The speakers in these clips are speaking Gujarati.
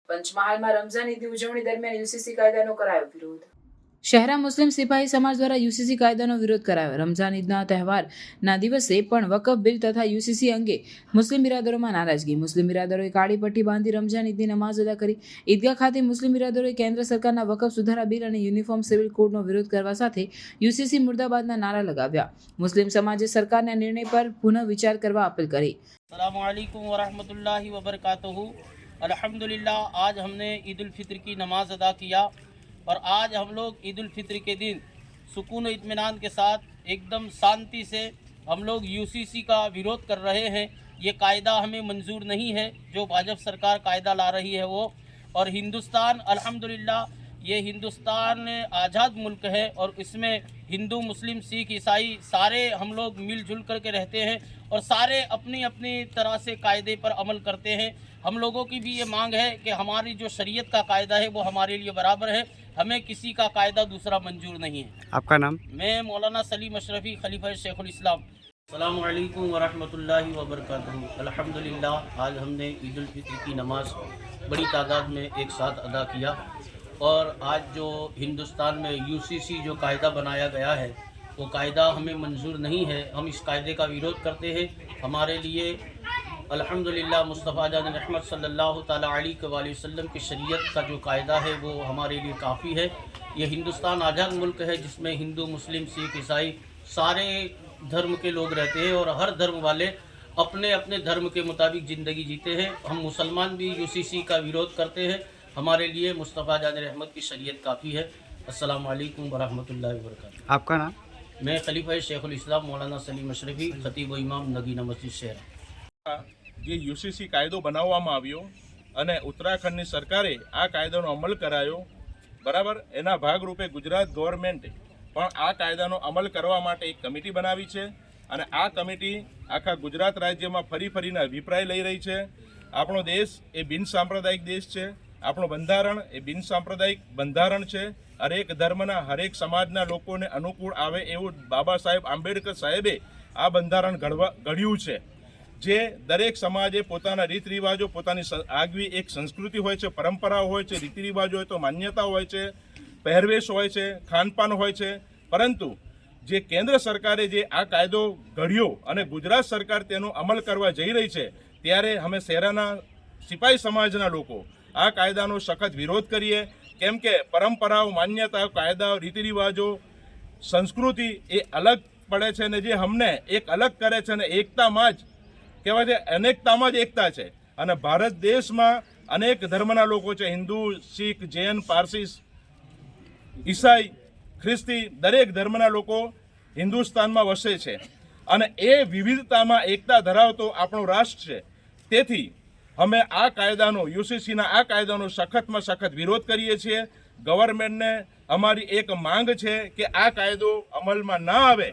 પંચમહાલમાં રમઝાન ઈદની ઉજવણી દરમિયાન યુસીસી કાયદાનો કરાયો વિરોધ। શહેરા મુસ્લિમ સિપાહી સમાજ દ્વારા યુસીસી કાયદાનો વિરોધ કરાયો। રમઝાન ઈદના તહેવારના દિવસે પણ વકફ બિલ તથા યુસીસી અંગે મુસ્લિમ બિરાદરોમાં નારાજગી। મુસ્લિમ બિરાદરોએ કાળી પટ્ટી બાંધી રમઝાન ઈદની નમાઝ અદા કરી। ઈદગાહ ખાતે મુસ્લિમ બિરાદરોએ કેન્દ્ર સરકારના વકફ સુધારા બિલ અને યુનિફોર્મ સિવિલ કોડનો વિરોધ કરવા સાથે યુસીસી મુર્દાબાદના નારા લગાવ્યા। મુસ્લિમ સમાજે સરકારના નિર્ણય પર પુનઃ વિચાર કરવા અપીલ કરી। अस्सलामु अलैकुम वरहमतुल्लाहि वबरकातुहू। अल्हम्दुलिल्लाह, आज हमने ईद उल फित्र की नमाज़ अदा किया और आज हम लोग ईद उल फित्र के दिन सुकून और इत्मीनान के साथ एकदम शांति से हम लोग यूसीसी का विरोध कर रहे हैं। ये कायदा हमें मंजूर नहीं है जो भाजपा सरकार कायदा ला रही है वो। और हिंदुस्तान अल्हम्दुलिल्लाह, ये हिंदुस्तान आज़ाद मुल्क है और इसमें हिंदू मुस्लिम सिख ईसाई सारे हम लोग मिलजुल करके रहते हैं और सारे अपनी अपनी तरह से कायदे पर अमल करते हैं। हम लोगों की भी ये मांग है कि हमारी जो शरीयत का कायदा है वो हमारे लिए बराबर है, हमें किसी का कायदा दूसरा मंजूर नहीं है। आपका नाम? मैं मौलाना सलीम अशरफी, खलीफा शेखुल इस्लाम। अस्सलामु अलैकुम वरहमतुल्लाहि वबरकातुहू। अल्हम्दुलिल्लाह, आज हमने ईद उल फित्र की नमाज बड़ी तादाद में एक साथ अदा किया और आज जो हिंदुस्तान में यूसीसी जो कायदा बनाया गया है वो कायदा हमें मंजूर नहीं है। हम इस कायदे का विरोध करते हैं। हमारे लिए अल्हम्दुलिल्लाह मुस्तफ़ा जान रहमत सल्लल्लाहु ताला अलैहि वसल्लम की शरीयत का जो कायदा है वो हमारे लिए काफ़ी है। ये हिंदुस्तान आज़ाद मुल्क है जिसमें हिंदू मुस्लिम सिख ईसाई सारे धर्म के लोग रहते हैं और हर धर्म वाले अपने अपने धर्म के मुताबिक ज़िंदगी जीते हैं। हम मुसलमान भी यूसीसी का विरोध करते हैं। हमारे लिए मुस्तफ़ा जान रहमत की शरीयत काफ़ी है। अस्सलामु अलैकुम वरहमतुल्लाहि वबरकातुहू। आपका नाम? मैं खलीफा शेखुल इस्लाम मौलाना सलीम अशरफी, खतीब इमाम नगीना मस्जिद शहर। જે યુસીસી કાયદો બનાવવામાં આવ્યો અને ઉત્તરાખંડની સરકારે આ કાયદાનો અમલ કરાયો, બરાબર, એના ભાગરૂપે ગુજરાત ગવર્મેન્ટે પણ આ કાયદાનો અમલ કરવા માટે એક કમિટી બનાવી છે અને આ કમિટી આખા ગુજરાત રાજ્યમાં ફરી ફરીને અભિપ્રાય લઈ રહી છે। આપણો દેશ એ બિન સાંપ્રદાયિક દેશ છે, આપણો બંધારણ એ બિન સાંપ્રદાયિક બંધારણ છે। હરેક ધર્મના હરેક સમાજના લોકોને અનુકૂળ આવે એવું બાબા સાહેબ આંબેડકર સાહેબે આ બંધારણ ઘડ્યું છે। જે દરેક સમાજે પોતાના રીત રિવાજો, પોતાની આગવી એક સંસ્કૃતિ હોય છે, પરંપરાઓ હોય છે, રીતિ રિવાજો હોય તો માન્યતા હોય છે, પહેરવેશ હોય છે, ખાનપાન હોય છે। પરંતુ જે કેન્દ્ર સરકારે જે આ કાયદો ઘડ્યો અને ગુજરાત સરકાર તેનો અમલ કરવા જઈ રહી છે ત્યારે અમે શહેરાના સિપાહી સમાજના લોકો આ કાયદાનો સખત વિરોધ કરીએ। કેમ કે પરંપરાઓ, માન્યતાઓ, કાયદાઓ, રીતિ રિવાજો, સંસ્કૃતિ એ અલગ પડે છે અને જે અમને એક અલગ કરે છે અને એકતામાં જ કહેવાય છે, અનેકતામાં જ એકતા છે। અને ભારત દેશમાં અનેક ધર્મના લોકો છે, હિન્દુ, શીખ, જૈન, પારસી, ઈસાઈ, ખ્રિસ્તી, દરેક ધર્મના લોકો હિન્દુસ્તાનમાં વસે છે અને એ વિવિધતામાં એકતા ધરાવતો આપણો રાષ્ટ્ર છે। તેથી અમે આ કાયદાનો, યુસીસીના આ કાયદાનો સખતમાં સખત વિરોધ કરીએ છીએ। ગવર્મેન્ટને અમારી એક માંગ છે કે આ કાયદો અમલમાં ન આવે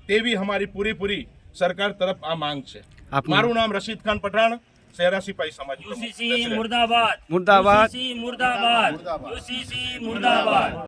તેવી અમારી પૂરેપૂરી સરકાર તરફ આ માંગ છે। મારું નામ રશીદ ખાન પઠાણ, શહેરા સિપાહી સમાજ। यूसीसी मुर्दाबाद, मुर्दाबाद। यूसीसी मुर्दाबाद, यूसीसी मुर्दाबाद।